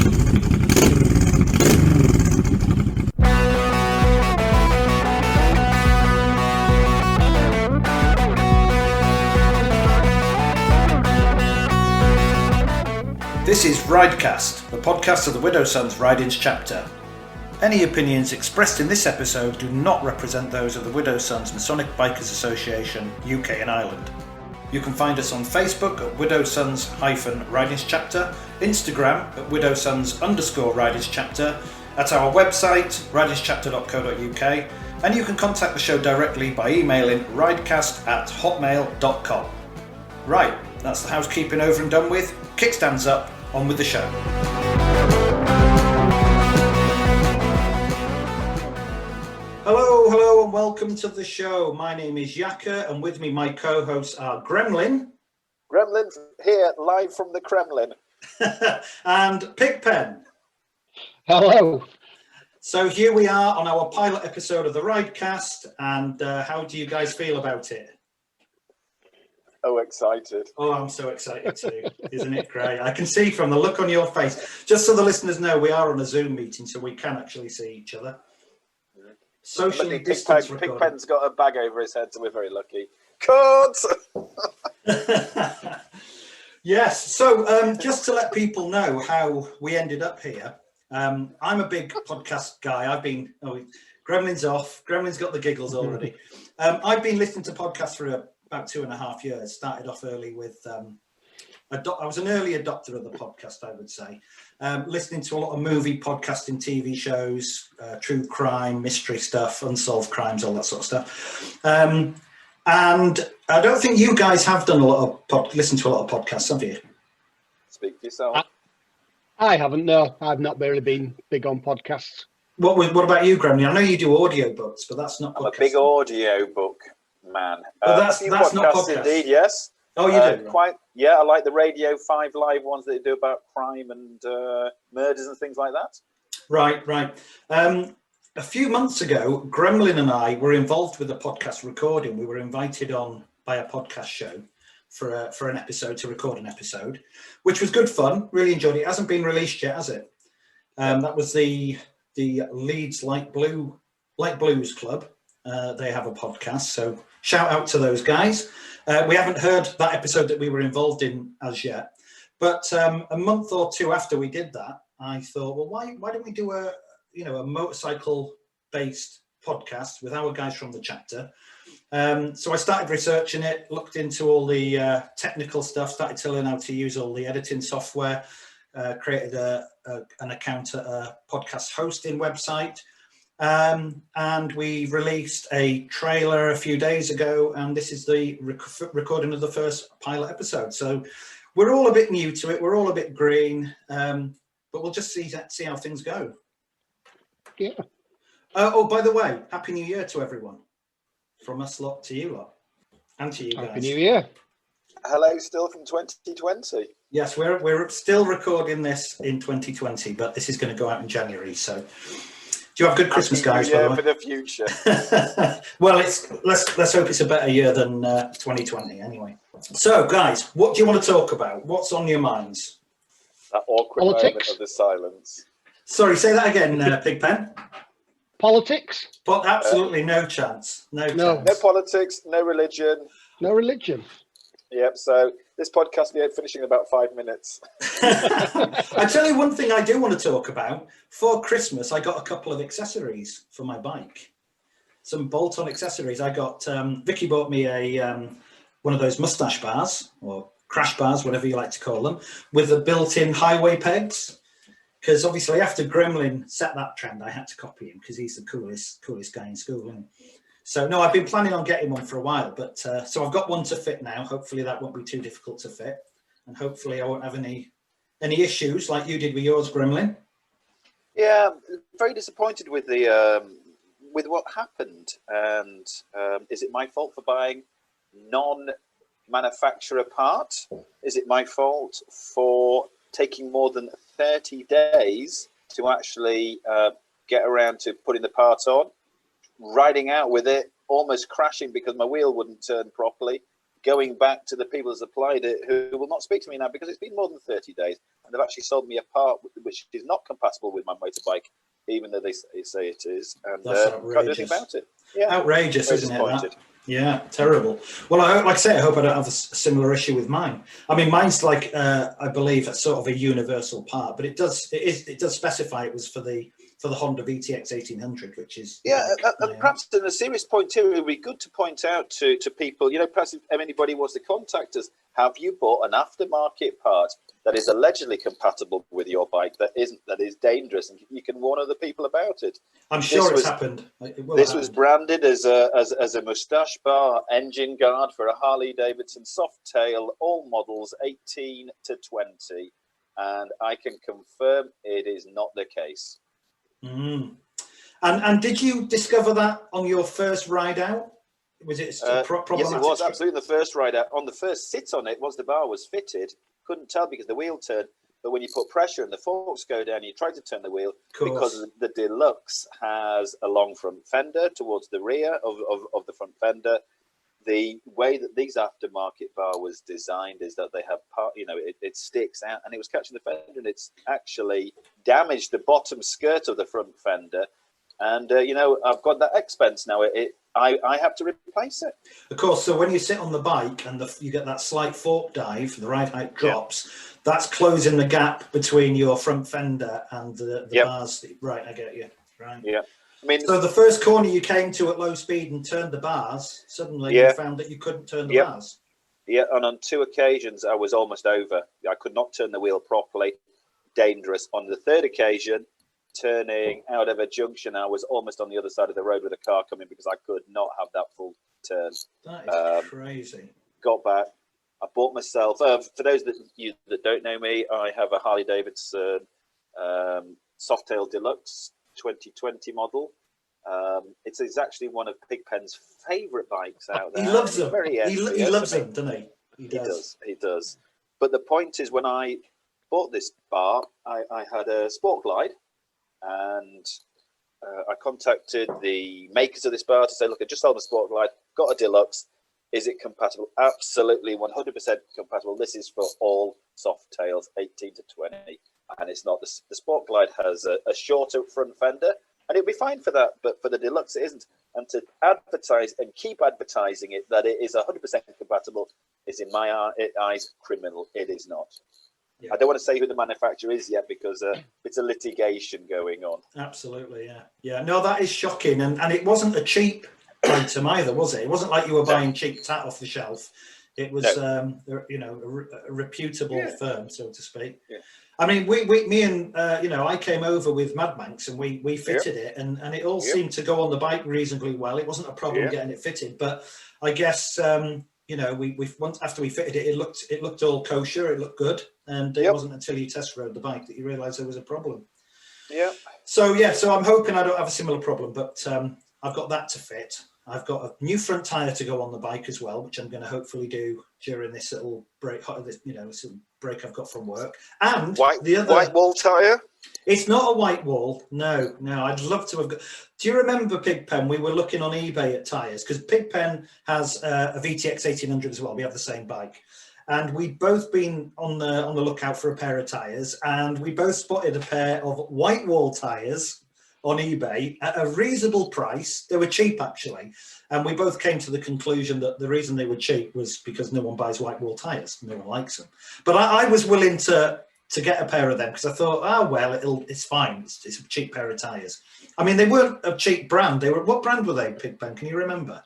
This is Ridecast, the podcast of the Widow Sons Ridings Chapter. Any opinions expressed in this episode do not represent those of the Widow Sons Masonic Bikers Association, UK and Ireland. You can find us on Facebook at Widow Sons-Ridings Chapter, Instagram at Widow Sons_Ridings Chapter, at our website ridingschapter.co.uk, and you can contact the show directly by emailing ridecast@hotmail.com. Right, that's the housekeeping over and done with. Kickstands up, on with the show. Hello and welcome to the show. My name is Yakka and with me my co-hosts are Gremlin. Gremlin's here, live from the Kremlin. And Pigpen. Hello. So here we are on our pilot episode of the Ridecast, and how do you guys feel about it? Oh, excited. Oh, I'm so excited too. Isn't it great? I can see from the look on your face. Just so the listeners know, we are on a Zoom meeting, so we can actually see each other. Socially distance recording. Pigpen's got a bag over his head, so we're very lucky. Cut! Yes, so just to let people know how we ended up here, I'm a big podcast guy. Gremlin's off. Gremlin's got the giggles already. I've been listening to podcasts for about 2.5 years. Started off early with, I was an early adopter of the podcast, I would say. Listening to a lot of movie podcasting, TV shows, true crime, mystery stuff, unsolved crimes, all that sort of stuff. And I don't think you guys have done listened to a lot of podcasts, have you? Speak for yourself. I haven't, no. I've not really been big on podcasts. What about you, Gremlin? I know you do audio books, but that's not I'm podcasting. a big audio book man. But that's not podcast. Indeed, yes. Oh, you do? Quite. Yeah, I like the Radio 5 live ones that they do about crime and murders and things like that. Right. A few months ago, Gremlin and I were involved with a podcast recording. We were invited on by a podcast show for an episode, to record an episode, which was good fun. Really enjoyed it. It hasn't been released yet, has it? That was the Leeds Light Blues Club. They have a podcast, so shout out to those guys. We haven't heard that episode that we were involved in as yet, but a month or two after we did that, I thought, well, why don't we do a motorcycle-based podcast with our guys from the chapter? So I started researching it, looked into all the technical stuff, started to learn how to use all the editing software, created an account at a podcast hosting website. And we released a trailer a few days ago, and this is the recording of the first pilot episode. So we're all a bit new to it, we're all a bit green, but we'll just see how things go. Yeah. Oh, by the way, Happy New Year to everyone. From us lot to you lot, and to you guys. Happy New Year. Hello, still from 2020. Yes, we're still recording this in 2020, but this is going to go out in January, so... Do you have a good Christmas, guys? Yeah, for the future. Well, let's hope it's a better year than 2020, anyway. So, guys, what do you want to talk about? What's on your minds? That awkward moment of the silence. Sorry, say that again, Pigpen. Politics? But absolutely no chance. No chance. No politics, no religion. No religion. Yep, so this podcast will be finishing in about 5 minutes. I tell you one thing I do want to talk about. For Christmas, I got a couple of accessories for my bike. Some bolt-on accessories. I got, Vicky bought me one of those mustache bars, or crash bars, whatever you like to call them, with the built-in highway pegs. Because obviously after Gremlin set that trend, I had to copy him because he's the coolest guy in school, isn't he? So no, I've been planning on getting one for a while, but so I've got one to fit now. Hopefully that won't be too difficult to fit, and hopefully I won't have any issues like you did with yours, Gremlin. Yeah, very disappointed with the with what happened, and is it my fault for buying non-manufacturer parts? Is it my fault for taking more than 30 days to actually get around to putting the part on? Riding out with it, almost crashing because my wheel wouldn't turn properly, going back to the people who supplied it, who will not speak to me now because it's been more than 30 days. and they've actually sold me a part which is not compatible with my motorbike, even though they say it is, and can't do anything about it. Yeah, outrageous, isn't it? That? Yeah, terrible. Well, like I say, I hope I don't have a similar issue with mine. I mean, mine's like I believe a sort of a universal part, but it does specify it was for the Honda VTX 1800, which is and perhaps in a serious point too, it would be good to point out to people, perhaps if anybody wants to contact us, have you bought an aftermarket part that is allegedly compatible with your bike that isn't, that is dangerous, and you can warn other people about it? I'm sure it's happened. This was branded as a moustache bar engine guard for a Harley Davidson Softail, all models 18 to 20, and I can confirm it is not the case. Mm. And did you discover that on your first ride out? Was it problematic? Yes, it was absolutely the first ride out. On the first sit on it, once the bar was fitted, couldn't tell because the wheel turned. But when you put pressure and the forks go down, you try to turn the wheel, because the Deluxe has a long front fender towards the rear of the front fender. The way that these aftermarket bar was designed is that they have it sticks out, and it was catching the fender, and it's actually damaged the bottom skirt of the front fender. And I've got that expense now. I have to replace it. Of course. So when you sit on the bike and you get that slight fork dive, the ride height drops. That's closing the gap between your front fender and the bars. Right, I get you. Right. Yeah. I mean, so the first corner you came to at low speed and turned the bars, suddenly you found that you couldn't turn the bars. Yeah, and on 2 occasions I was almost over. I could not turn the wheel properly. Dangerous. On the third occasion, turning out of a junction, I was almost on the other side of the road with a car coming because I could not have that full turn. That is crazy. Got back. I bought myself, for those that don't know me, I have a Harley Davidson Softail Deluxe 2020 model. It's actually one of Pigpen's favourite bikes out there. He loves them. He loves them, doesn't he? He does. But the point is, when I bought this bar, I had a Sport Glide, and I contacted the makers of this bar to say, look, I just sold a Sport Glide, got a Deluxe. Is it compatible? Absolutely, 100% compatible. This is for all Softails, 18 to 20. And it's not. The Sport Glide has a shorter front fender, and it'll be fine for that. But for the Deluxe, it isn't. And to advertise and keep advertising it that it is 100% compatible is, in my eyes, criminal. It is not. Yeah. I don't want to say who the manufacturer is yet because it's a litigation going on. Absolutely, yeah. No, that is shocking, and it wasn't a cheap item either, was it? It wasn't like you were buying cheap tat off the shelf. It was, a reputable firm, so to speak. Yeah. I mean, me and I came over with Mad Manx and we fitted it, and it all seemed to go on the bike reasonably well. It wasn't a problem getting it fitted, but I guess we once after we fitted it, it looked all kosher. It looked good, and it wasn't until you test rode the bike that you realised there was a problem. Yeah. So I'm hoping I don't have a similar problem, but I've got that to fit. I've got a new front tyre to go on the bike as well, which I'm going to hopefully do during this little break. This little break I've got from work. And white wall tyre. It's not a white wall. No. I'd love to have got. Do you remember Pigpen? We were looking on eBay at tyres because Pigpen has a VTX 1800 as well. We have the same bike, and we'd both been on the lookout for a pair of tyres, and we both spotted a pair of white wall tyres on eBay at a reasonable price. They were cheap, actually, and we both came to the conclusion that the reason they were cheap was because no one buys white wall tyres. No one likes them. But I was willing to get a pair of them because I thought, it's fine. It's a cheap pair of tyres. I mean, they weren't a cheap brand. What brand were they, Pigpen? Can you remember?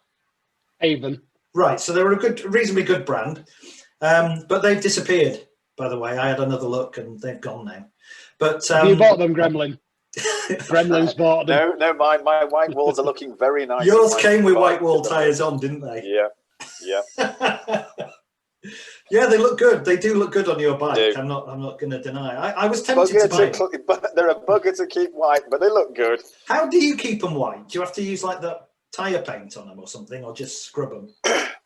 Avon. Right, so they were a reasonably good brand, but they've disappeared. By the way, I had another look and they've gone now. But you bought them, Gremlin. Gremlin's bought them. No, my white walls are looking very nice. Yours came with white wall tyres on, didn't they? Yeah. Yeah, they look good. They do look good on your bike. I'm not going to deny. I was tempted to buy them. They're a bugger to keep white, but they look good. How do you keep them white? Do you have to use like the tyre paint on them or something, or just scrub them?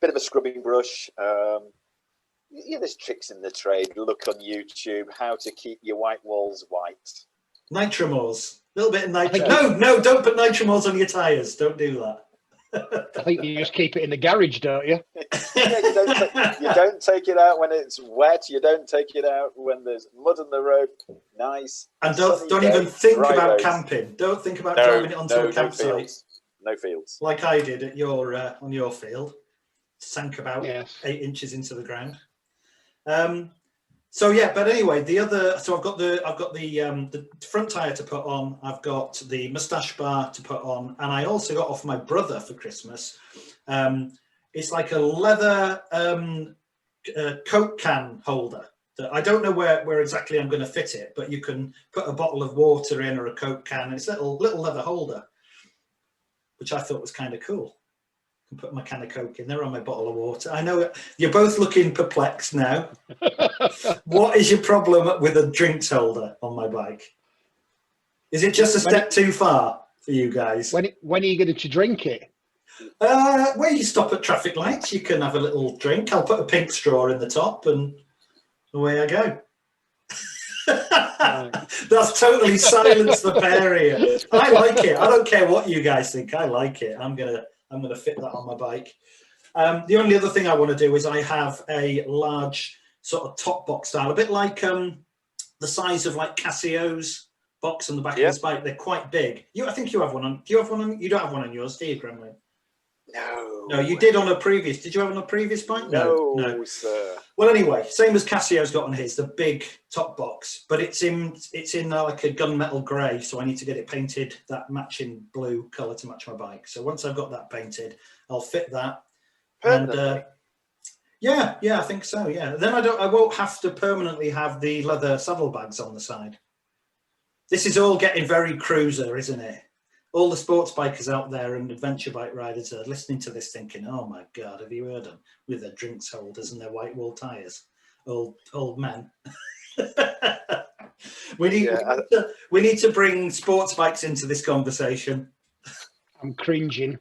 Bit of a scrubbing brush. There's tricks in the trade. Look on YouTube how to keep your white walls white. Nitromors. A little bit of nitro. No, don't put nitromors on your tyres. Don't do that. I think you just keep it in the garage, don't you? Yeah, you don't take it out when it's wet. You don't take it out when there's mud on the road. Nice. And sunny don't day, even think dry about roads. camping. Don't think about driving it onto a campsite. No fields. Like I did at your on your field. Sank about Yes. 8 inches into the ground. So yeah, but anyway, I've got the front tire to put on. I've got the moustache bar to put on, and I also got off my brother for Christmas. It's like a leather Coke can holder. That I don't know where exactly I'm going to fit it, but you can put a bottle of water in or a Coke can. It's a little leather holder, which I thought was kind of cool. I can put my can of Coke in there on my bottle of water. I know you're both looking perplexed now. What is your problem with a drinks holder on my bike? Is it just a step too far for you guys? When are you going to drink it? Where you stop at traffic lights, you can have a little drink. I'll put a pink straw in the top and away I go. That's totally silenced the pair here. I like it. I don't care what you guys think. I like it. I'm gonna fit that on my bike. The only other thing I want to do is I have a large sort of top box style, a bit like the size of like Casio's box on the back of his bike. They're quite big. I think you have one on. Do you have one on? You don't have one on yours, do you, Gremlin? No, you did on a previous. Did you have on a previous bike? No, sir. Well, anyway, same as Casio's got on his, the big top box, but it's in like a gunmetal grey, so I need to get it painted that matching blue colour to match my bike. So once I've got that painted, I'll fit that. And yeah, I think so. Yeah, then I won't have to permanently have the leather saddlebags on the side. This is all getting very cruiser, isn't it? All the sports bikers out there and adventure bike riders are listening to this thinking, oh my God, have you heard them with their drinks holders and their white wool tyres? Old men. we need to bring sports bikes into this conversation. I'm cringing.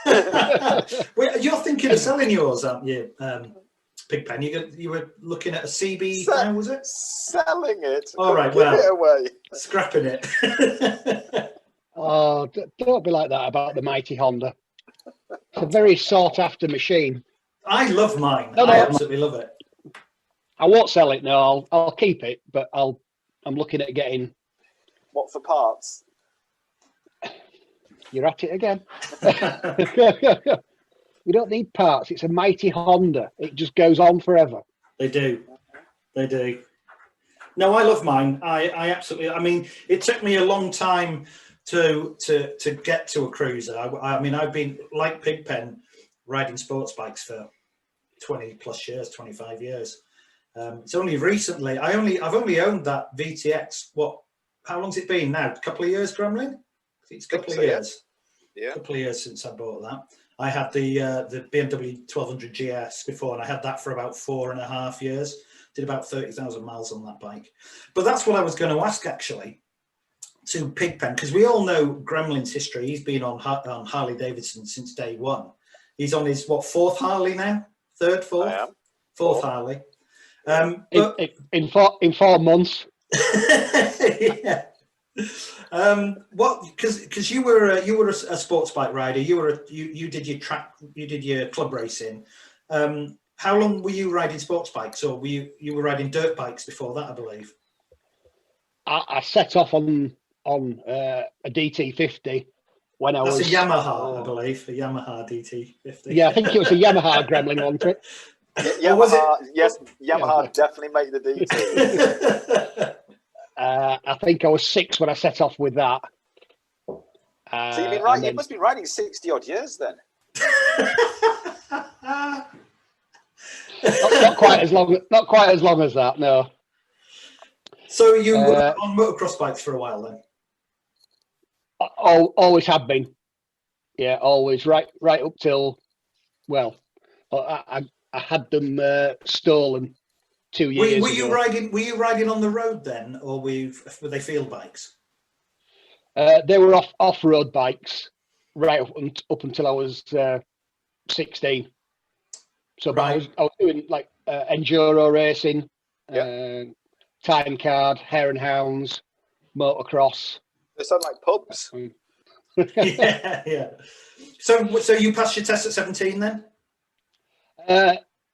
Wait, you're thinking of selling yours, aren't you, Pigpen? You were looking at a CB now, was it? Selling it. All right, give it away. Scrapping it. Oh, don't be like that about the mighty Honda. It's a very sought-after machine. I love mine. No, I absolutely love it. I won't sell it. No, I'll keep it, but I'm looking at getting. What for parts? You're at it again. You don't need parts. It's a mighty Honda. It just goes on forever. They do. No, I love mine. I absolutely. I mean, it took me a long time to get to a cruiser. I mean, I've been like Pigpen riding sports bikes for 20 plus years, 25 years. It's only recently. I've only owned that VTX. How long's it been now? A couple of years, Gremlin? I think it's a couple of years. Yeah. A couple of years since I bought that. I had the BMW 1200 GS before, and I had that for about 4.5 years. Did about 30,000 miles on that bike. But that's what I was going to ask actually to Pigpen, because we all know Gremlin's history. He's been on Harley Davidson since day one. He's on his fourth Harley now, fourth Harley. In 4 months. Yeah. Because you were a sports bike rider. You did your club racing. How long were you riding sports bikes, or you were riding dirt bikes before that, I believe? I set off on a DT50 when I was. That's a Yamaha, I believe, a Yamaha DT50. Yeah, I think it was a Yamaha Gremlin, wasn't it? Yamaha, yes, Yamaha definitely make the DT. I think I was 6 when I set off with that. So you've been riding. You must be riding 60 odd years then. not quite as long. Not quite as long as that. No. So you were on motocross bikes for a while then? Always have been. Yeah, always. Right up till. Well, I had them stolen 2 years ago. Were you riding on the road then, or were they field bikes? They were off-road bikes right up until I was 16. So right. I was doing like enduro racing, time card, hare and hounds, motocross. They sound like pubs. Yeah, yeah. So you passed your test at 17 then?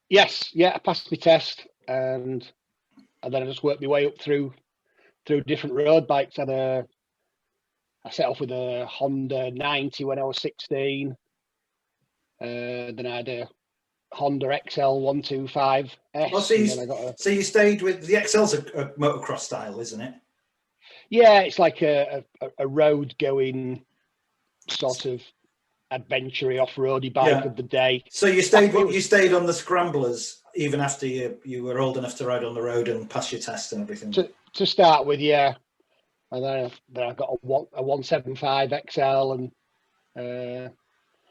Yes, yeah, I passed my test, and then I just worked my way up through different road bikes. I set off with a Honda 90 when I was 16. Then I had a Honda XL 125S. Oh, so you stayed with the XL's a motocross style, isn't it? Yeah, it's like a road going sort of adventure off-roady bike of the day. So you stayed on the scramblers even after you were old enough to ride on the road and pass your test and everything. To start with, yeah, and then I got a 175 XL and.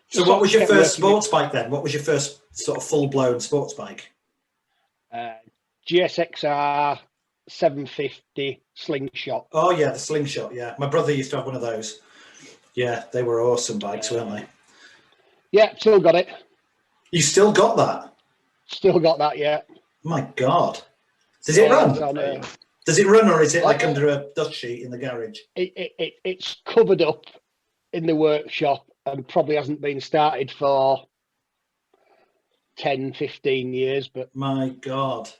So what was your first sports bike then? What was your first sort of full-blown sports bike? GSXR 750 Slingshot. Oh yeah, the Slingshot. Yeah, my brother used to have one of those. Yeah, they were awesome bikes, weren't they? Yeah, still got it. You still got that? Still got that, yeah. My God. Does it run? Does it run, or is it like under a dust sheet in the garage? It's covered up in the workshop and probably hasn't been started for 10, 15 years. But my God.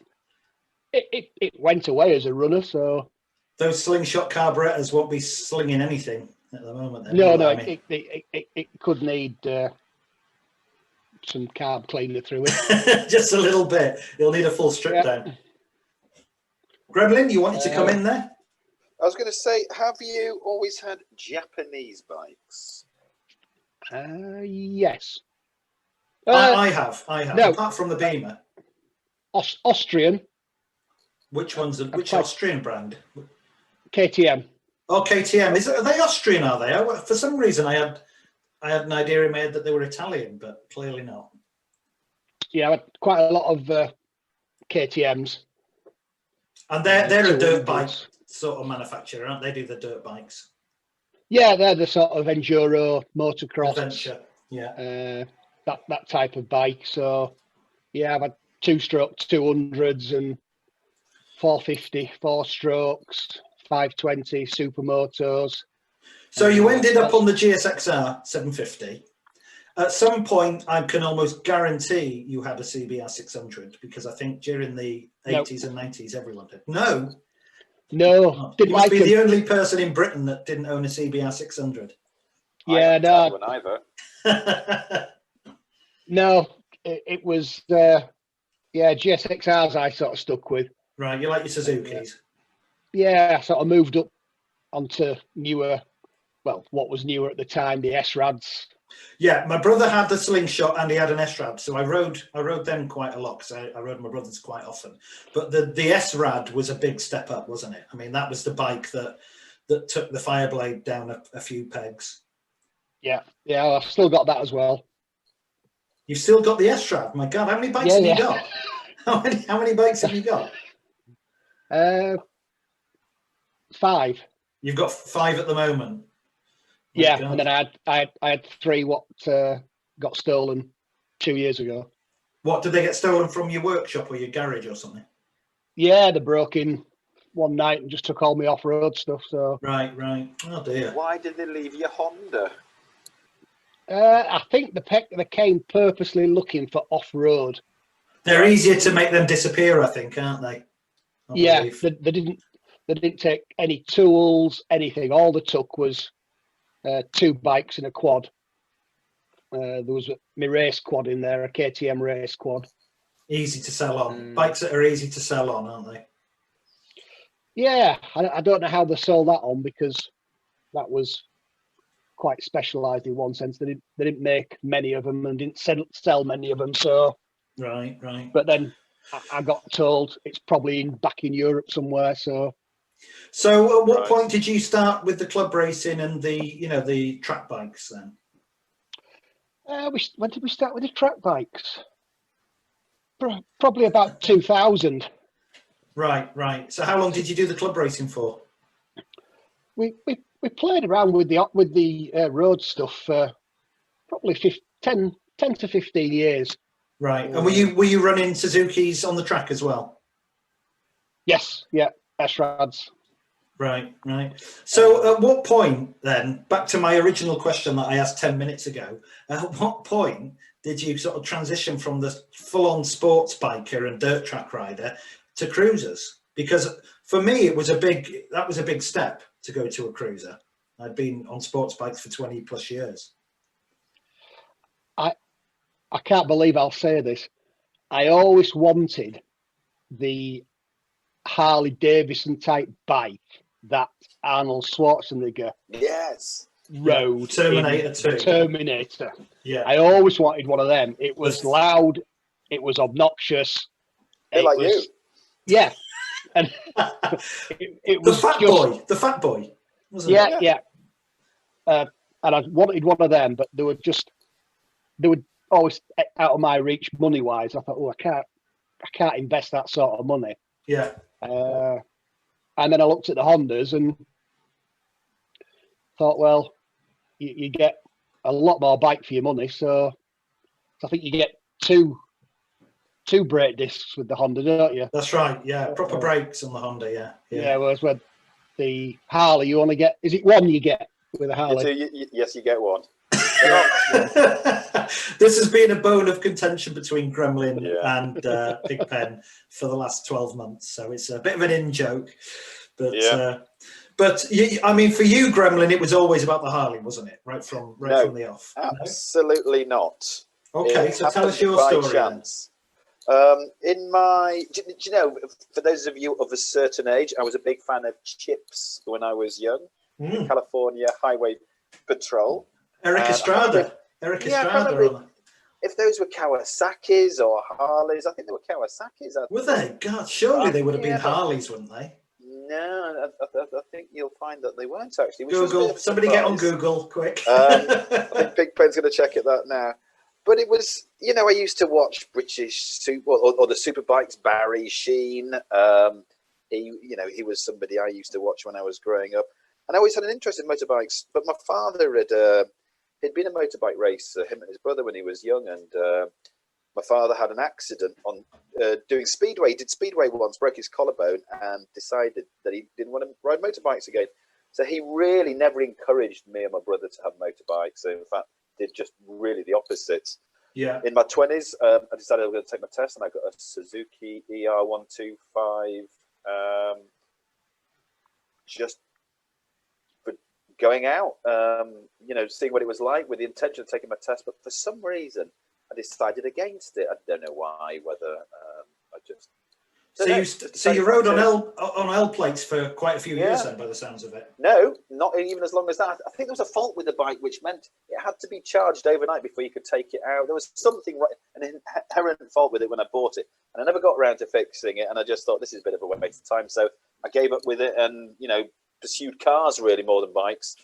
It went away as a runner, so... Those Slingshot carburetors won't be slinging anything at the moment. Then, no, it could need some carb cleaner through it. Just a little bit. You'll need a full strip down. Gremlin, you wanted to come in there? I was going to say, have you always had Japanese bikes? Yes. I have. No. Apart from the Beamer. Austrian. Which Austrian brand? KTM. Oh, KTM. Are they Austrian, are they? For some reason, I had an idea in my head that they were Italian, but clearly not. Yeah, I had quite a lot of KTMs. And they're a dirt bike sort of manufacturer, aren't they? Do the dirt bikes? Yeah, they're the sort of enduro motocross. Adventure, yeah. That type of bike. So, yeah, I've had 2-stroke 200s and 450 4-strokes, 520 supermotos. So you ended up on the GSXR 750. At some point, I can almost guarantee you had a CBR 600 because I think during the 80s and 90s, everyone did. No. No. You must be the only person in Britain that didn't own a CBR 600. Yeah, no. One either. No, it was, GSXRs I sort of stuck with. Right, you like your Suzukis? Yeah, I sort of moved up onto newer, well, what was newer at the time, the S-Rads. Yeah, my brother had the Slingshot and he had an S-Rad, so I rode them quite a lot because I rode my brother's quite often. But the S-Rad was a big step up, wasn't it? I mean, that was the bike that took the Fireblade down a few pegs. Yeah, I've still got that as well. You've still got the S-Rad? My God, how many bikes have you got? How many bikes have you got? 5. You've got 5 at the moment. Yeah, and then I had 3 what got stolen 2 years ago. What, did they get stolen from your workshop or your garage or something? Yeah, they broke in one night and just took all my off-road stuff. So right. Oh dear. Why did they leave your Honda? I think they came purposely looking for off-road. They're easier to make them disappear, I think, aren't they? Yeah, they didn't take any tools, anything. All they took was 2 bikes and a quad. There was my race quad in there, a KTM race quad. Easy to sell on. Bikes that are easy to sell on, aren't they? Yeah, I don't know how they sold that on because that was quite specialised in one sense. They didn't make many of them and didn't sell many of them. So right. But then I got told it's probably back in Europe somewhere. So at what point did you start with the club racing and the track bikes then? When did we start with the track bikes? Probably about 2000. Right. So how long did you do the club racing for? We played around with the road stuff for probably 10 to 15 years. Right. And were you running Suzuki's on the track as well? Yes. Yeah. S-Rads. Right, right. So at what point then, back to my original question that I asked 10 minutes ago, at what point did you sort of transition from the full-on sports biker and dirt track rider to cruisers? Because for me, that was a big step to go to a cruiser. I'd been on sports bikes for 20 plus years. I can't believe I'll say this. I always wanted the Harley Davidson type bike that Arnold Schwarzenegger rode. Terminator 2. Terminator. Yeah. I always wanted one of them. It was loud. It was obnoxious. You. Yeah. And it was the fat boy, wasn't it? Yeah. And I wanted one of them, but they were always out of my reach money wise. I thought, I can't invest that sort of money. Yeah. And then I looked at the Hondas and thought, well, you get a lot more bike for your money. So I think you get two brake discs with the Honda, don't you? That's right. Yeah, proper brakes on the Honda. Yeah. Whereas with the Harley, you only get, is it one you get with a Harley? Yes, you get one. This has been a bone of contention between Gremlin and Pigpen for the last 12 months, so it's a bit of an in-joke. But I mean, for you, Gremlin, it was always about the Harley, wasn't it? Right from the off. Absolutely not. Okay, so tell us your story. Chance. In my, do you know, for those of you of a certain age, I was a big fan of Chips when I was young. The California Highway Patrol. Eric Estrada. If those were Kawasaki's or Harleys, I think they were Kawasaki's. Were they? God, surely they would have been Harleys, wouldn't they? No, I think you'll find that they weren't actually. Google. Somebody get on Google, quick. I think Pigpen's going to check that now. But it was, you know, I used to watch British Super or the Superbikes, Barry, Sheen. He was somebody I used to watch when I was growing up. And I always had an interest in motorbikes. But my father had been a motorbike racer, him and his brother, when he was young. And my father had an accident on doing Speedway. He did Speedway once, broke his collarbone, and decided that he didn't want to ride motorbikes again. So he really never encouraged me and my brother to have motorbikes. So in fact, did just really the opposite. Yeah. In my 20s, I decided I was going to take my test, and I got a Suzuki ER125 just for going out, seeing what it was like with the intention of taking my test. But for some reason, I decided against it. I don't know why, whether I just... So you rode on L plates for quite a few years then, by the sounds of it. No, not even as long as that. I think there was a fault with the bike, which meant it had to be charged overnight before you could take it out. There was something, an inherent fault with it when I bought it, and I never got around to fixing it. And I just thought this is a bit of a waste of time, so I gave up with it and pursued cars really more than bikes.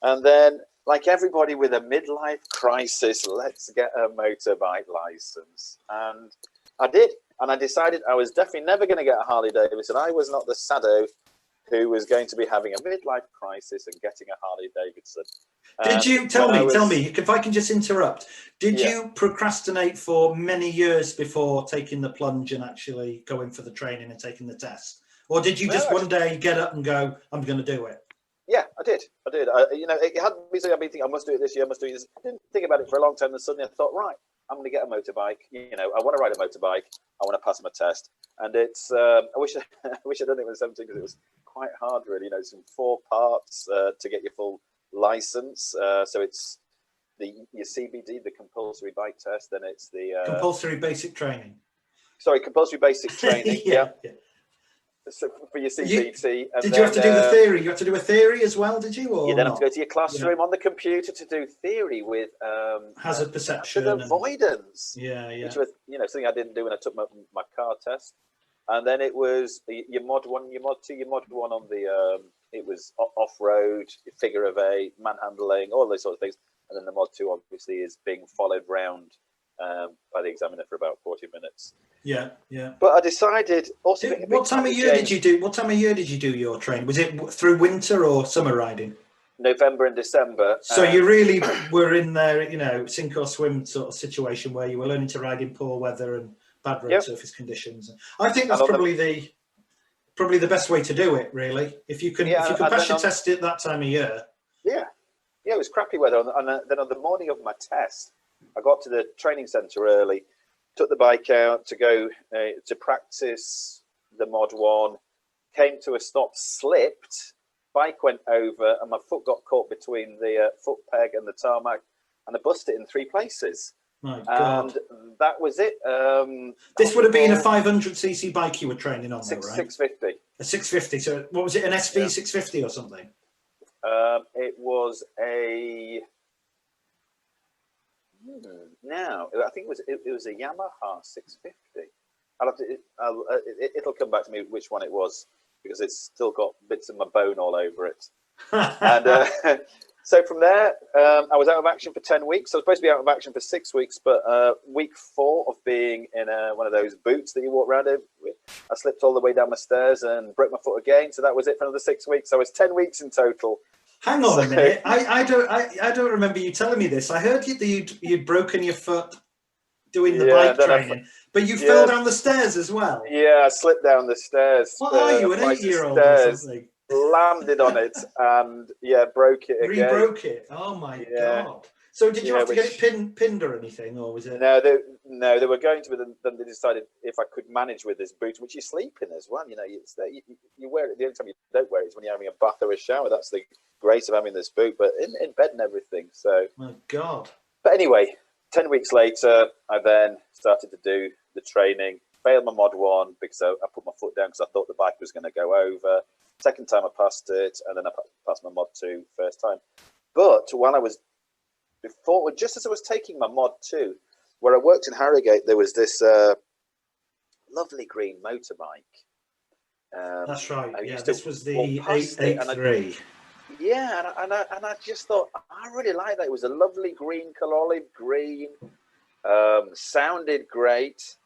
And then, like everybody with a midlife crisis, let's get a motorbike license, and I did. And I decided I was definitely never going to get a Harley Davidson. I was not the saddo who was going to be having a midlife crisis and getting a Harley Davidson. Did you tell me, if I can just interrupt, did you procrastinate for many years before taking the plunge and actually going for the training and taking the test? Or did you just one day get up and go, I'm going to do it? Yeah, I did. It hadn't been something I've been thinking, I must do it this year, I must do it this. I didn't think about it for a long time, and suddenly I thought, right, I'm going to get a motorbike. I want to ride a motorbike. I want to pass my test. And it's, I wish I'd done it when I was 17, because it was quite hard, really. It's in 4 parts to get your full license. So it's your CBD, the compulsory bike test, then it's the... compulsory basic training. Sorry, compulsory basic training, yeah. So for your CBT. Did you have to do the theory? You have to do a theory as well, did you? Or you then have to go to your classroom on the computer to do theory with hazard perception, avoidance. Which was something I didn't do when I took my car test. And then it was your mod 1, your mod 2, your mod 1 on the it was off-road, figure of 8, manhandling, all those sorts of things. And then the mod 2 obviously is being followed round by the examiner for about 40 minutes. Yeah. But I decided also. What time of year did you do your training? Was it through winter or summer riding? November and December. So you really were in there, sink or swim sort of situation where you were learning to ride in poor weather and bad road surface conditions. I think that's probably probably the best way to do it, really. If you can pass your test at that time of year. Yeah, it was crappy weather. Then on the morning of my test, I got to the training centre early, took the bike out to go to practice the Mod 1, came to a stop, slipped, bike went over, and my foot got caught between the foot peg and the tarmac, and I busted it in 3 places. My God. And that was it. This would have been a 500cc bike you were training on, though, right? 650. A 650. So what was it, an SV 650 or something? It was a... No, I think it was a Yamaha 650. It'll come back to me which one it was, because it's still got bits of my bone all over it. And so from there, I was out of action for 10 weeks. I was supposed to be out of action for 6 weeks, but week 4 of being in one of those boots that you walk around with, I slipped all the way down my stairs and broke my foot again. So that was it for another 6 weeks. So I was 10 weeks in total. Hang on a minute. I don't remember you telling me this. I heard you'd broken your foot doing the bike training, but you fell down the stairs as well. Yeah, I slipped down the stairs. What are you, an 8-year-old or something? Landed on it and broke it again. Re-broke it. Oh my God! So did you have to get it pinned or anything, or was it? No, they were going to. Then they decided if I could manage with this boot, which you sleep in as well. You know, you wear it. The only time you don't wear it is when you're having a bath or a shower. That's the grace of having this boot, but in bed and everything. So my God. But anyway, 10 weeks later, I then started to do the training. Failed my Mod 1 because I put my foot down because I thought the bike was going to go over. Second time I passed it, and then I passed my Mod 2 first time. But while I was just as I was taking my Mod 2, where I worked in Harrogate, there was this lovely green motorbike. That's right. Yeah, this was the 883. Yeah, and I just thought I really liked that. It was a lovely green colour, olive green, sounded great.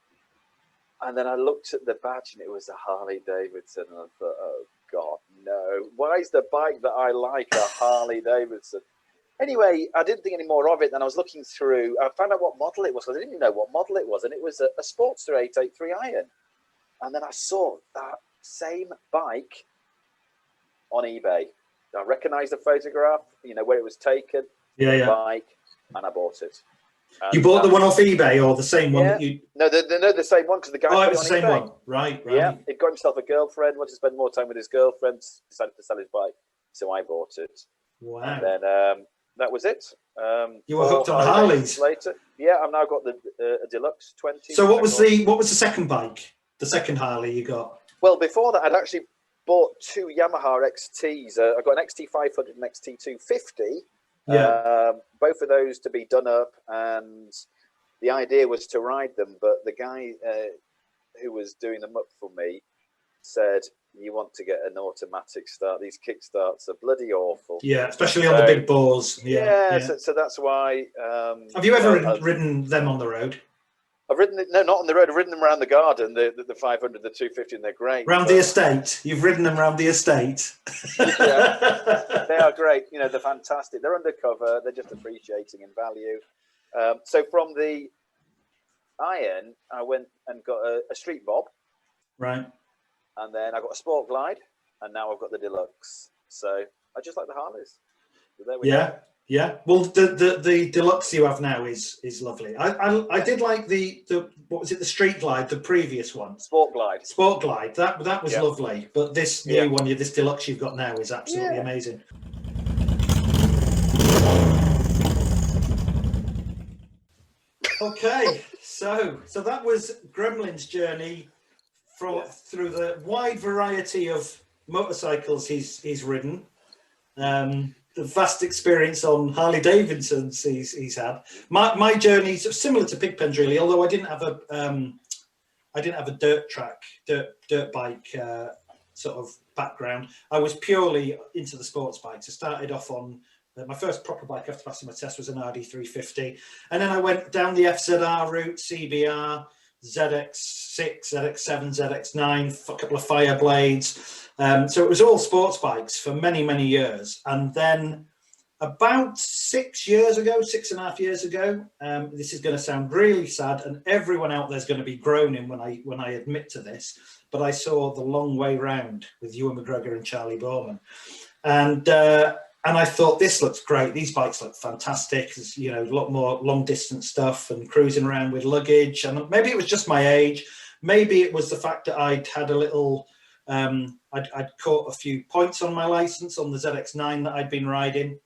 And then I looked at the badge, and it was a Harley Davidson, and I thought, oh God, no! Why is the bike that I like a Harley Davidson? Anyway, I didn't think any more of it. Then I was looking through. I found out what model it was, because I didn't even know what model it was, and it was a Sportster 883 Iron. And then I saw that same bike on eBay. I recognised the photograph, where it was taken, the bike, and I bought it. And you bought the one off eBay, or the same one that you... No, the same one, because the guy put it was the same eBay. one. Right. Yeah, he'd got himself a girlfriend, wanted to spend more time with his girlfriend, decided to sell his bike, so I bought it. Wow. And then that was it. You were hooked on Harleys. Later. Yeah, I've now got a Deluxe 20. So what was the second bike? The second Harley you got? Well, before that, I'd actually bought 2 Yamaha XTs. I got an XT500 and XT250. Yeah. Both of those to be done up, and the idea was to ride them. But the guy who was doing them up for me said, "You want to get an automatic start? These kick starts are bloody awful." Yeah, especially on the big bores. Yeah. So that's why. Have you ever ridden them on the road? I've ridden it, no, not on the road. I've ridden them around the garden, the 500, the 250, and they're great. Round the estate. You've ridden them around the estate. Yeah, they are great. They're fantastic. They're undercover. They're just appreciating in value. So from the Iron, I went and got a Street Bob. Right. And then I got a Sport Glide, and now I've got the Deluxe. So I just like the Harleys. So there we go. Yeah. Well, the Deluxe you have now is lovely. I did like the what was it, the Street Glide, the previous one. Sport Glide. Sport Glide. That was lovely. But this new one, this Deluxe you've got now is absolutely amazing. Okay, so that was Gremlin's journey through the wide variety of motorcycles he's ridden. The vast experience on Harley Davidsons he's had. My journey's similar to Pigpen's really, although I didn't have a dirt bike sort of background. I was purely into the sports bikes. I started off on my first proper bike after passing my test was an RD350, and then I went down the FZR route, CBR, ZX6, ZX7, ZX9, a couple of Fireblades. So it was all sports bikes for many, many years. And then About 6 years ago, 6.5 years ago, this is going to sound really sad, and everyone out there is going to be groaning when I admit to this, but I saw The Long Way Round with Ewan McGregor and Charlie Borman, and I thought, this looks great. These bikes look fantastic. There's, you know, a lot more long distance stuff and cruising around with luggage, and maybe it was just my age, maybe it was the fact that I'd had a little. I'd caught a few points on my license on the ZX9 that I'd been riding.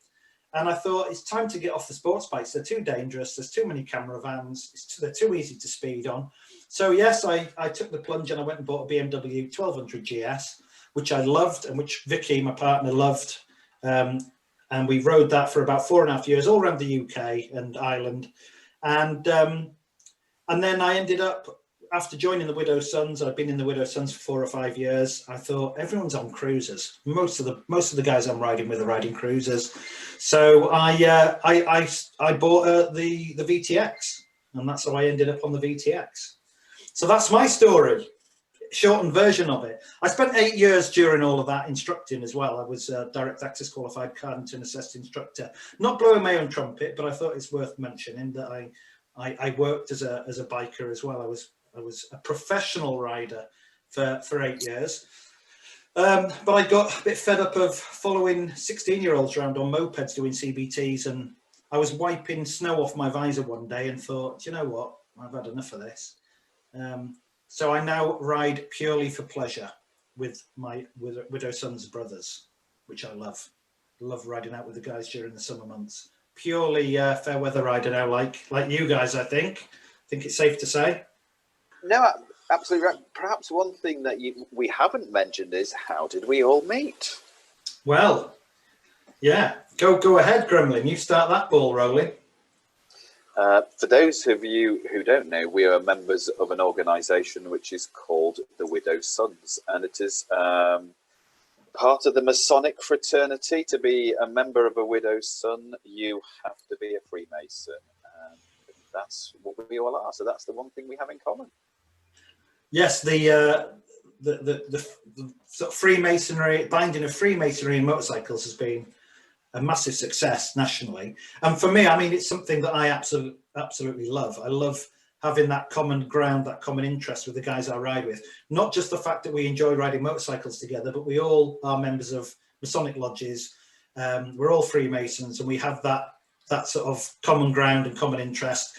And I thought, it's time to get off the sports bikes. They're too dangerous. There's too many camera vans. They're too easy to speed on. So yes, I took the plunge and I went and bought a BMW 1200 GS, which I loved and which Vicky, my partner, loved. And we rode that for about 4.5 years, all around the UK and Ireland. And then I ended up, after joining the Widow's Sons, I'd been in the Widow's Sons for 4 or 5 years. I thought, everyone's on cruisers. Most of the guys I'm riding with are riding cruisers. So I bought the VTX, and that's how I ended up on the VTX. So that's my story, shortened version of it. I spent 8 years during all of that instructing as well. I was a direct access qualified Cardington assessed instructor. Not blowing my own trumpet, but I thought it's worth mentioning that I worked as a biker as well. I was a professional rider for 8 years. But I got a bit fed up of following 16-year-olds around on mopeds doing CBTs, and I was wiping snow off my visor one day and thought, you know what, I've had enough of this. So I now ride purely for pleasure with my Widow's Sons brothers, which I love. Love riding out with the guys during the summer months. Purely fair weather rider now, like you guys, I think. I think it's safe to say. No, absolutely right. Perhaps one thing that we haven't mentioned is, how did we all meet? Well, yeah, go ahead, Gremlin. You start that ball rolling. For those of you who don't know, we are members of an organisation which is called the Widow's Sons, and it is part of the Masonic fraternity. To be a member of a Widow's Son, you have to be a Freemason. That's what we all are. So that's the one thing we have in common. Yes, the sort of Freemasonry, binding of Freemasonry in motorcycles has been a massive success nationally. And for me, I mean, it's something that I absolutely love. I love having that common ground, that common interest with the guys I ride with. Not just the fact that we enjoy riding motorcycles together, but we all are members of Masonic lodges. We're all Freemasons, and we have that sort of common ground and common interest.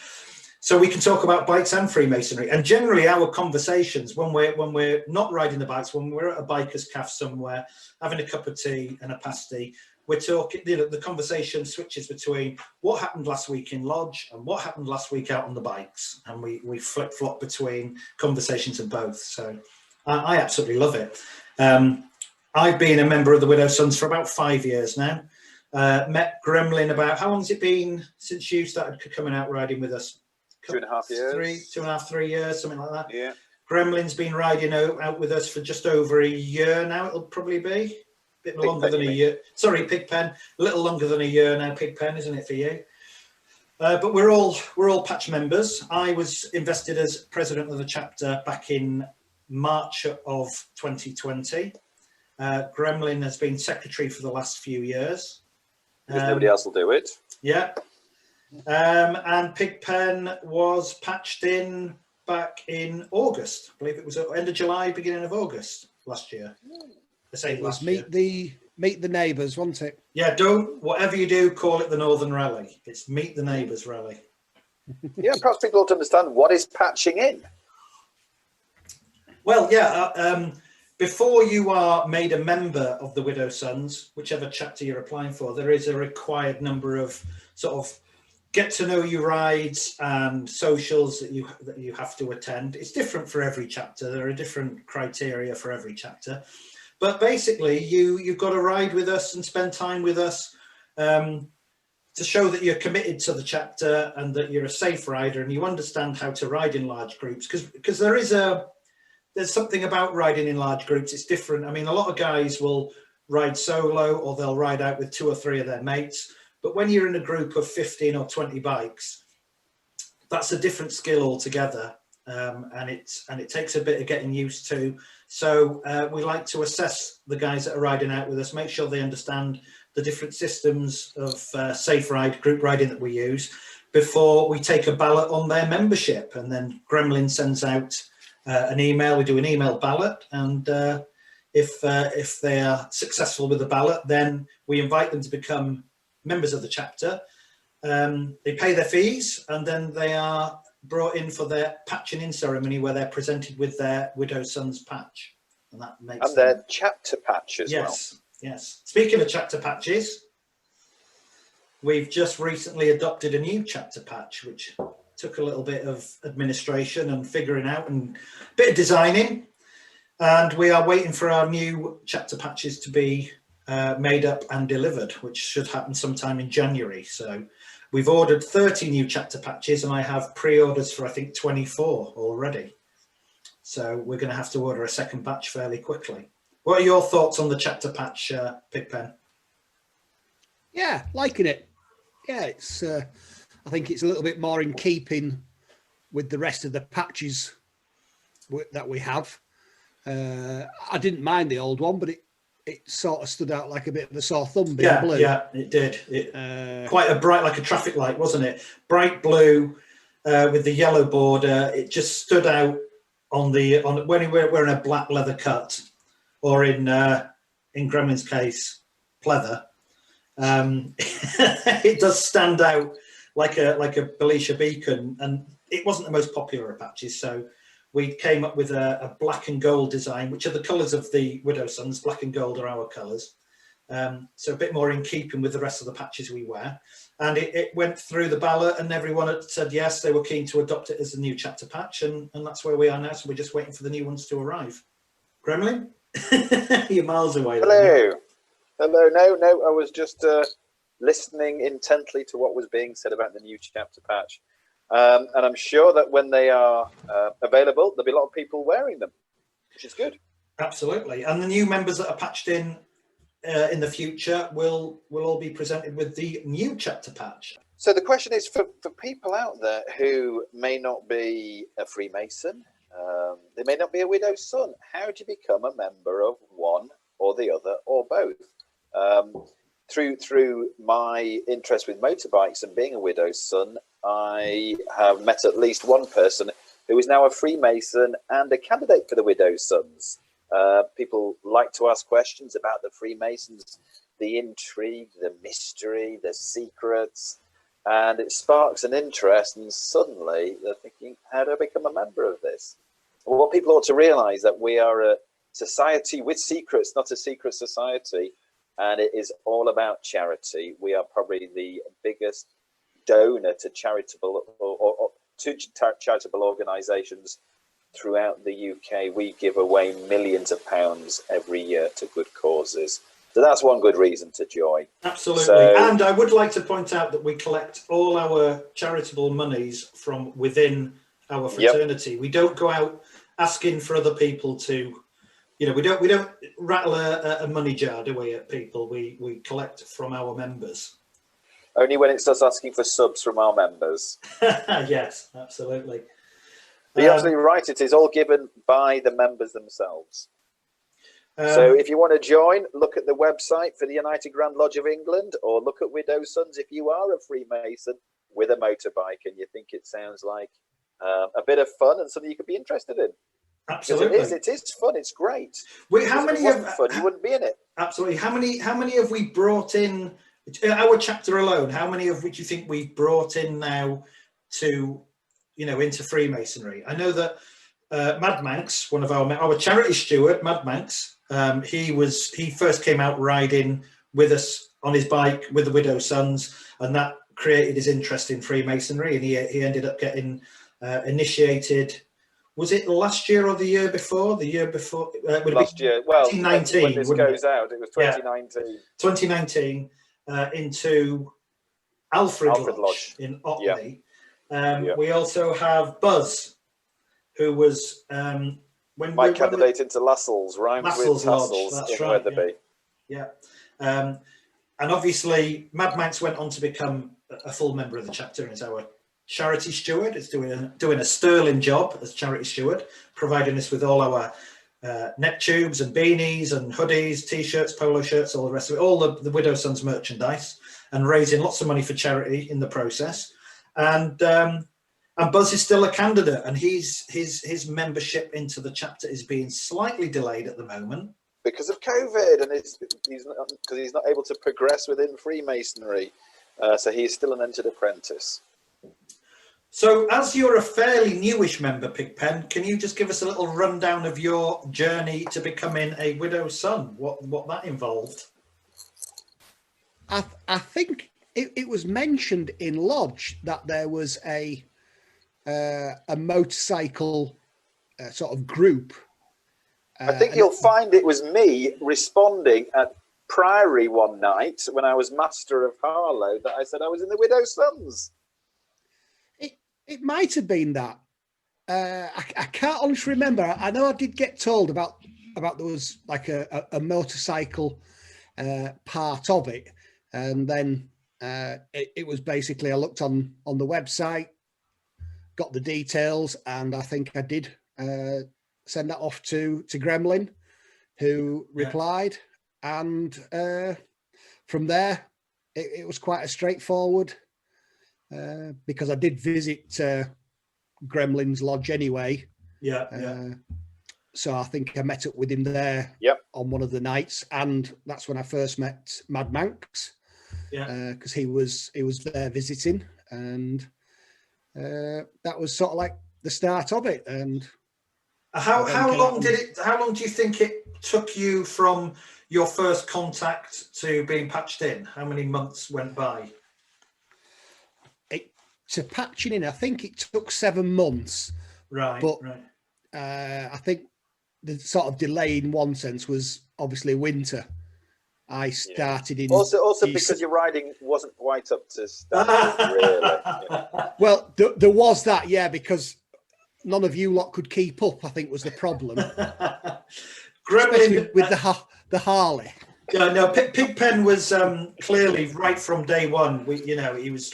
So we can talk about bikes and Freemasonry. And generally our conversations when we're not riding the bikes, when we're at a biker's cafe somewhere, having a cup of tea and a pasty, we're talking, the conversation switches between what happened last week in lodge and what happened last week out on the bikes. And we flip-flop between conversations of both. So I absolutely love it. I've been a member of the Widow's Sons for about 5 years now. Met Gremlin about, how long has it been since you started coming out riding with us? 2.5 years. 2.5, 3 years, something like that. Yeah. Gremlin's been riding out with us for just over a year now. It'll probably be a bit longer than a year. Sorry, Pigpen, a little longer than a year now. Pigpen, isn't it for you? But we're all patch members. I was invested as president of the chapter back in March of 2020. Gremlin has been secretary for the last few years. Because nobody else will do it. Yeah. And Pigpen was patched in back in August. I believe it was at end of July, beginning of August last year. I say last year. Meet the neighbours, wasn't it? Yeah, whatever you do, call it the Northern Rally. It's Meet the Neighbours Rally. Yeah, perhaps people ought to understand, what is patching in? Well, yeah, before you are made a member of the Widow's Sons, whichever chapter you're applying for, there is a required number of sort of get to know you rides and socials that you have to attend. It's different for every chapter. There are different criteria for every chapter. But basically, you've got to ride with us and spend time with us to show that you're committed to the chapter and that you're a safe rider and you understand how to ride in large groups. Because there's something about riding in large groups. It's different. I mean, a lot of guys will ride solo or they'll ride out with 2 or 3 of their mates. But when you're in a group of 15 or 20 bikes, that's a different skill altogether. and it takes a bit of getting used to. So we like to assess the guys that are riding out with us, make sure they understand the different systems of safe ride, group riding that we use before we take a ballot on their membership. And then Gremlin sends out an email. We do an email ballot, and if they are successful with the ballot, then we invite them to become members of the chapter. They pay their fees, and then they are brought in for their patching in ceremony, where they're presented with their widow's son's patch, and that makes their chapter patch as well. Yes. Speaking of chapter patches, we've just recently adopted a new chapter patch, which took a little bit of administration and figuring out and a bit of designing. And we are waiting for our new chapter patches to be made up and delivered, which should happen sometime in January. So we've ordered 30 new chapter patches, and I have pre-orders for, I think, 24 already. So we're going to have to order a second batch fairly quickly. What are your thoughts on the chapter patch, Pigpen? Yeah, liking it. Yeah, it's. I think it's a little bit more in keeping with the rest of the patches that we have. I didn't mind the old one, but it sort of stood out like a bit of a sore thumb being blue. Yeah, it did. Quite a bright, like a traffic light, wasn't it? Bright blue with the yellow border. It just stood out on when you were wearing a black leather cut, or in Gremlin's case, pleather. It does stand out like a Belisha beacon, and it wasn't the most popular of patches, so we came up with a black and gold design, which are the colours of the Widow's Sons. Black and gold are our colours, so a bit more in keeping with the rest of the patches we wear. And it went through the ballot, and everyone had said yes, they were keen to adopt it as the new chapter patch, and that's where we are now. So we're just waiting for the new ones to arrive. Gremlin, you're miles away. Hello. No, I was just listening intently to what was being said about the new chapter patch. And I'm sure that when they are available, there'll be a lot of people wearing them, which is good. Absolutely. And the new members that are patched in the future will all be presented with the new chapter patch. So the question is for people out there who may not be a Freemason, they may not be a widow's son, how do you become a member of one or the other or both? Through my interest with motorbikes and being a widow's son, I have met at least one person who is now a Freemason and a candidate for the Widow's Sons. People like to ask questions about the Freemasons, the intrigue, the mystery, the secrets, and it sparks an interest, and suddenly they're thinking, how do I become a member of this? Well, what people ought to realise that we are a society with secrets, not a secret society, and it is all about charity. We are probably the biggest donor to charitable charitable organisations throughout the UK. We give away millions of pounds every year to good causes. So that's one good reason to join. Absolutely. So, and I would like to point out that we collect all our charitable monies from within our fraternity. Yep. We don't go out asking for other people to, we don't rattle a money jar, do we, at people? We collect from our members. Only when it's us asking for subs from our members. Yes, absolutely. You're absolutely right. It is all given by the members themselves. So if you want to join, look at the website for the United Grand Lodge of England, or look at Widow's Sons if you are a Freemason with a motorbike and you think it sounds like a bit of fun and something you could be interested in. Absolutely, it is fun. It's great. How many? If it wasn't fun, you wouldn't be in it. Absolutely. How many have we brought in? Our chapter alone, how many of which you think we've brought in now to, into Freemasonry? I know that Mad Manx, one of our charity steward, Mad Manx, he first came out riding with us on his bike with the Widow's Sons, and that created his interest in Freemasonry, and he ended up getting initiated. Was it last year or the year before? The year before? Last year. Well, 2019. When this goes out, it was 2019. Yeah. 2019 into Alfred Lodge in Otley. Yeah. We also have Buzz, who was my candidate into Lascelles, rhymes with Tassels in Wetherby. Yeah. And obviously, Mad Max went on to become a full member of the chapter and is our charity steward. It's doing a sterling job as charity steward, providing us with all our neck tubes and beanies and hoodies, t-shirts, polo shirts, all the rest of it, all the Widow Sons merchandise, and raising lots of money for charity in the process. And Buzz is still a candidate, and his membership into the chapter is being slightly delayed at the moment because of COVID, and he's not able to progress within Freemasonry. So he's still an entered apprentice. So as you're a fairly newish member, Pigpen, can you just give us a little rundown of your journey to becoming a Widow Son, what that involved? I think it was mentioned in Lodge that there was a motorcycle sort of group. I think you'll find it was me responding at Priory one night when I was Master of Harlow that I said I was in the Widow Sons. It might have been that. I can't honestly remember. I know I did get told about there was like a motorcycle part of it, and then it was basically I looked on the website, got the details, and I think I did send that off to Gremlin, who replied, and from there it was quite a straightforward. Because I did visit Gremlin's lodge anyway. So I think I met up with him there on one of the nights, and that's when I first met Mad Manx. Because he was there visiting, and that was sort of like the start of it. And how long do you think it took you from your first contact to being patched in? How many months went by? To patching in, I think it took 7 months. Right. But I think the sort of delay in one sense was obviously winter. I started in also because your riding wasn't quite up to standard, really. Well, there was that, because none of you lot could keep up, I think was the problem. Especially with the Harley. No, Pigpen was clearly right from day one. We knew he was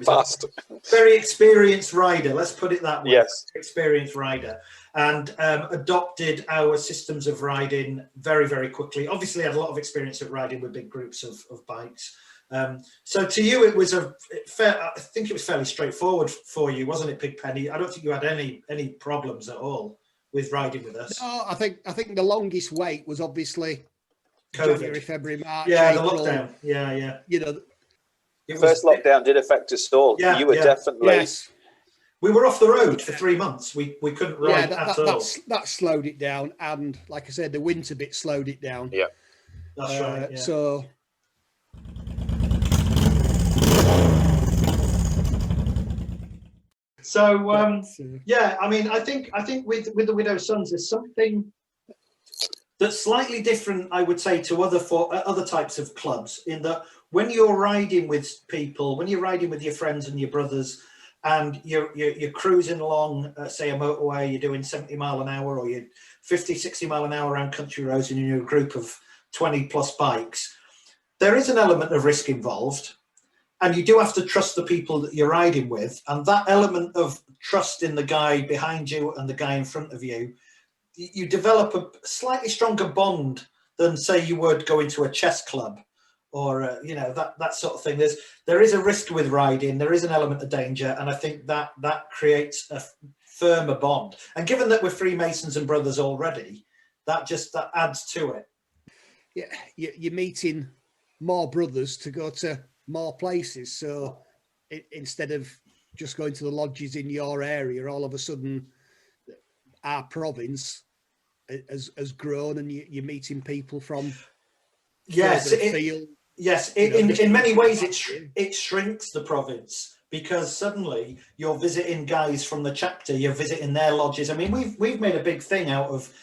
fast, a very experienced rider. Let's put it that way. Yes, experienced rider, and adopted our systems of riding very, very quickly. Obviously, had a lot of experience at riding with big groups of bikes. So to you, it was I think it was fairly straightforward for you, wasn't it, Pigpen? I don't think you had any problems at all with riding with us. No, I think the longest wait was obviously COVID. January, February, March, April. The lockdown. Yeah. The first lockdown did affect us all. You were definitely. Yes. We were off the road for 3 months. We couldn't ride at all. That slowed it down, and like I said, the winter bit slowed it down. Yeah, that's right. Yeah. So. I mean, I think with the Widow Sons, there's something that's slightly different, I would say, to other types of clubs, in that when you're riding with people, when you're riding with your friends and your brothers, and you're cruising along, say, a motorway, you're doing 70 mile an hour, or you're 50, 60 mile an hour around country roads, and you're in a group of 20 plus bikes, there is an element of risk involved, and you do have to trust the people that you're riding with, and that element of trust in the guy behind you and the guy in front of you, you develop a slightly stronger bond than, say, you would go into a chess club or that sort of thing. There is a risk with riding, there is an element of danger, and I think that creates a firmer bond. And given that we're Freemasons and brothers already, that adds to it. Yeah, you're meeting more brothers to go to more places. So instead of just going to the lodges in your area, all of a sudden our province has grown, and you're meeting people from in many ways it shrinks the province, because suddenly you're visiting guys from the chapter, you're visiting their lodges. I mean, we've made a big thing out of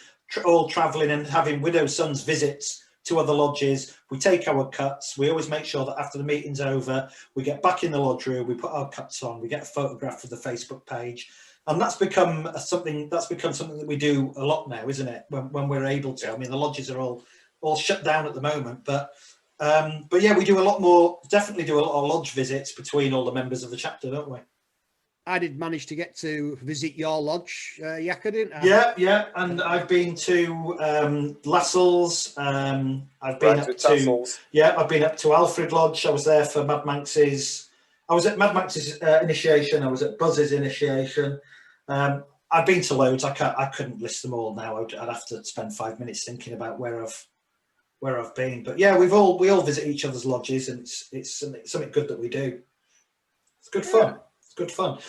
all traveling and having Widow Sons visits to other lodges. We take our cuts. We always make sure that after the meeting's over, we get back in the lodge room, we put our cuts on, we get a photograph for the Facebook page. And that's become something that we do a lot now, isn't it? When we're able to. I mean, the lodges are all shut down at the moment, but yeah, we do a lot more. Definitely do a lot of lodge visits between all the members of the chapter, don't we? I did manage to get to visit your lodge, Yakka, didn't I? Yeah, and I've been to Lascelles. I've been Right, up with to tassels. I've been up to Alfred Lodge. I was there for Mad Manx's. I was at Mad Manx's initiation. I was at Buzz's initiation. I've been to loads. I couldn't list them all now. I'd have to spend 5 minutes thinking about where I've been. But yeah, we all visit each other's lodges, and it's something good that we do. It's good fun. It's good fun.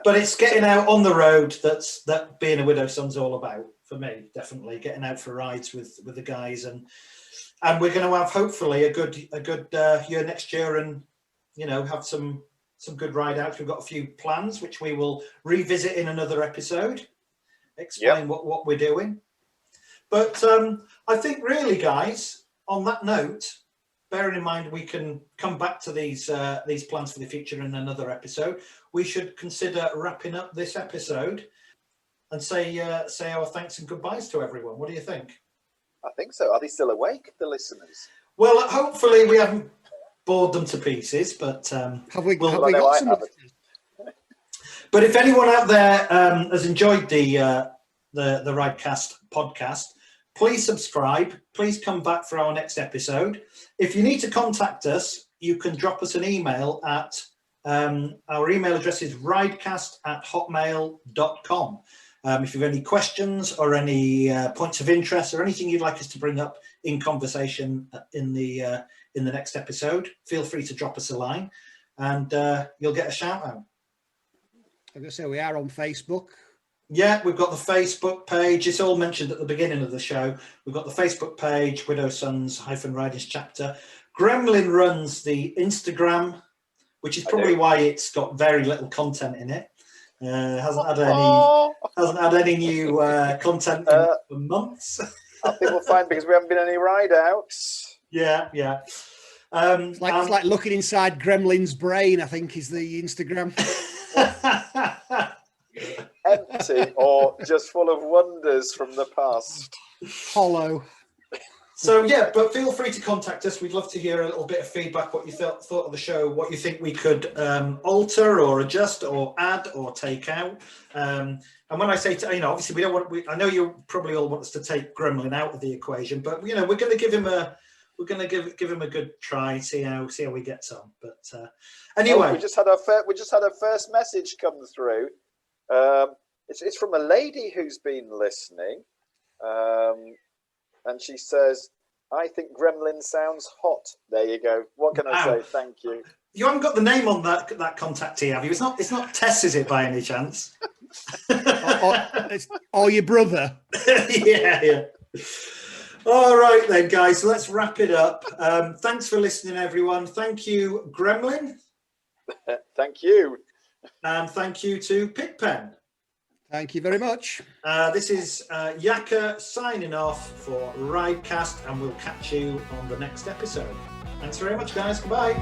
But it's getting out on the road that being a widow son's all about for me. Definitely getting out for rides with the guys, and we're going to have hopefully a good year next year, and have some good ride outs. We've got a few plans which we will revisit in another episode. Explain what we're doing. But I think really, guys, on that note, bearing in mind we can come back to these plans for the future in another episode, we should consider wrapping up this episode and say our thanks and goodbyes to everyone. What do you think? I think so. Are they still awake, the listeners? Well, hopefully we haven't bored them to pieces, but have we got some? But if anyone out there has enjoyed the Ridecast podcast, please subscribe. Please come back for our next episode. If you need to contact us, you can drop us an email at our email address is ridecast@hotmail.com. If you have any questions or any points of interest or anything you'd like us to bring up in conversation in the next episode, feel free to drop us a line, and you'll get a shout out. I'm going to say we are on Facebook. Yeah, we've got the Facebook page. It's all mentioned at the beginning of the show. We've got the Facebook page, Widow Sons Riders Chapter. Gremlin runs the Instagram, which is probably why it's got very little content in it. Hasn't had any new content in months. I think we'll find because we haven't been any ride outs. Yeah. It's like looking inside Gremlin's brain, I think, is the Instagram. Empty or just full of wonders from the past. Hollow. So yeah, but feel free to contact us. We'd love to hear a little bit of feedback, what you thought of the show, what you think we could alter or adjust or add or take out. And when I say, obviously we don't want. I know you probably all want us to take Gremlin out of the equation, but we're going to give him a. We're going to give him a good try, see how he gets on. But anyway, we just had our first message come through. It's from a lady who's been listening, and she says, "I think Gremlin sounds hot." There you go. What can I say? Thank you. You haven't got the name on that contactee, have you? It's not Tess, is it, by any chance? or your brother? Yeah. All right then, guys. So let's wrap it up. Thanks for listening, everyone. Thank you, Gremlin. Thank you. And thank you to Pigpen. Thank you very much. This is Yakka signing off for Ridecast, and we'll catch you on the next episode. Thanks very much, guys. Goodbye.